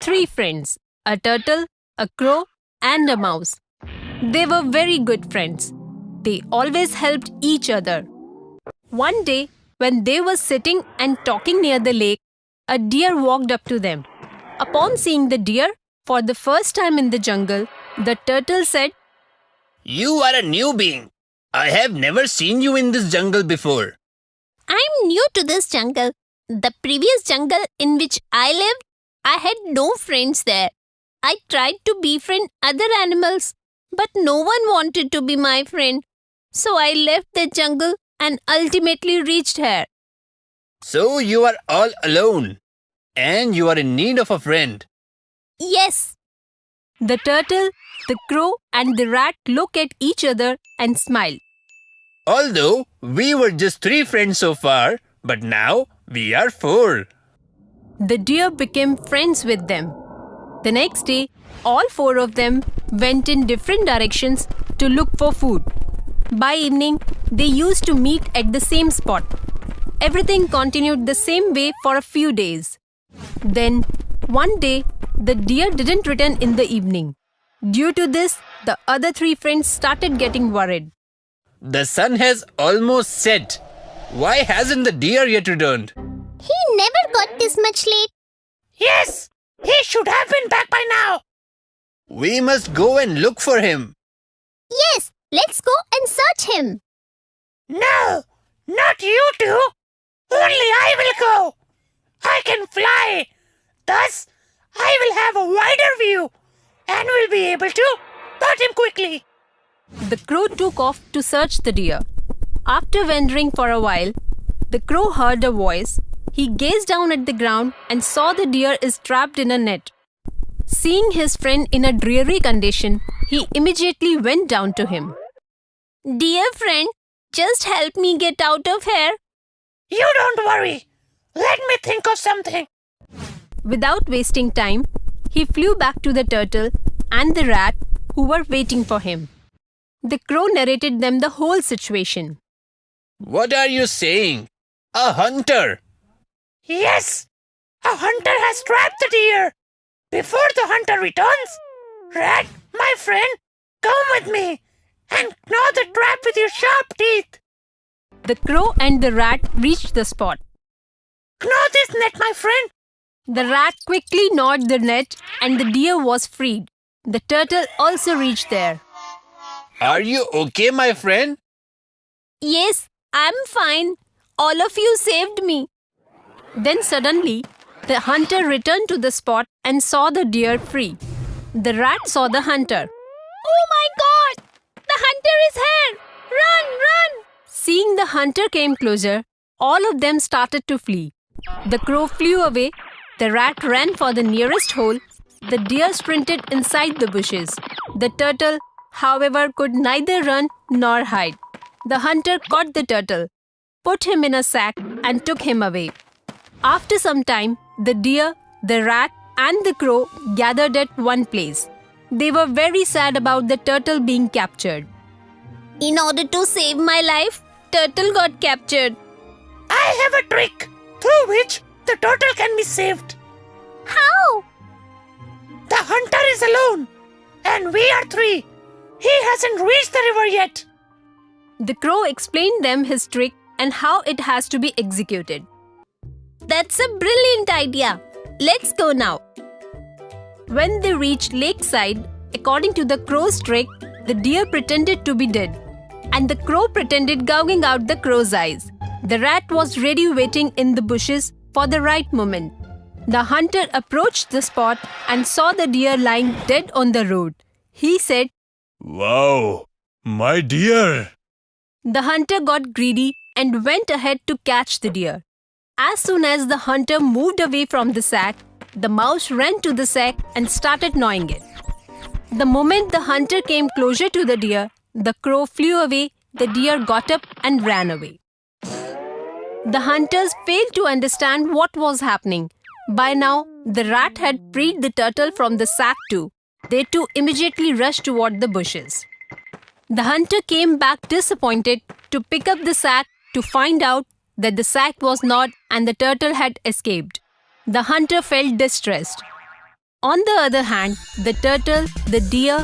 three friends, a turtle, a crow, and a mouse. They were very good friends. They always helped each other. One day, when they were sitting and talking near the lake, a deer walked up to them. Upon seeing the deer for the first time in the jungle, the turtle said, "You are a new being. I have never seen you in this jungle before." I'm new to this jungle. The previous jungle in which I lived, I had no friends there. I tried to befriend other animals, but no one wanted to be my friend. So I left the jungle and ultimately reached here. So you are all alone. And you are in need of a friend. Yes. The turtle, the crow, and the rat look at each other and smile. Although we were just three friends so far, but now we are four. The deer became friends with them. The next day, all four of them went in different directions to look for food. By evening, they used to meet at the same spot. Everything continued the same way for a few days. Then, one day, the deer didn't return in the evening. Due to this, the other three friends started getting worried. The sun has almost set. Why hasn't the deer yet returned? He never got this much late. Yes, he should have been back by now. We must go and look for him. Yes, let's go and search him. No, not you two. Only I will go. I can fly. Thus, I will have a wider view and will be able to spot him quickly. The crow took off to search the deer. After wandering for a while, the crow heard a voice. He gazed down at the ground and saw the deer is trapped in a net. Seeing his friend in a dreary condition, he immediately went down to him. Dear friend, just help me get out of here. You don't worry. Let me think of something. Without wasting time, he flew back to the turtle and the rat who were waiting for him. The crow narrated them the whole situation. What are you saying? A hunter? Yes, a hunter has trapped the deer. Before the hunter returns, rat, my friend, come with me and gnaw the trap with your sharp teeth. The crow and the rat reached the spot. Gnaw this net, my friend. The rat quickly gnawed the net and the deer was freed. The turtle also reached there. Are you okay, my friend? Yes, I'm fine. All of you saved me. Then suddenly, the hunter returned to the spot and saw the deer free. The rat saw the hunter. Oh my God! The hunter is here! Run, run! Seeing the hunter came closer, all of them started to flee. The crow flew away, the rat ran for the nearest hole, the deer sprinted inside the bushes. The turtle, however, could neither run nor hide. The hunter caught the turtle, put him in a sack and took him away. After some time, the deer, the rat and the crow gathered at one place. They were very sad about the turtle being captured. In order to save my life, turtle got captured. I have a trick through which the turtle can be saved. How? The hunter is alone and we are three. He hasn't reached the river yet. The crow explained them his trick and how it has to be executed. That's a brilliant idea. Let's go now. When they reached lakeside, according to the crow's trick, the deer pretended to be dead, and the crow pretended gouging out the crow's eyes. The rat was ready waiting in the bushes for the right moment. The hunter approached the spot and saw the deer lying dead on the road. He said, "Wow, my dear!" The hunter got greedy and went ahead to catch the deer. As soon as the hunter moved away from the sack, the mouse ran to the sack and started gnawing it. The moment the hunter came closer to the deer, the crow flew away, the deer got up and ran away. The hunters failed to understand what was happening. By now, the rat had freed the turtle from the sack too. They too immediately rushed toward the bushes. The hunter came back disappointed to pick up the sack to find out that the sack was gnawed and the turtle had escaped. The hunter felt distressed. On the other hand, the turtle, the deer,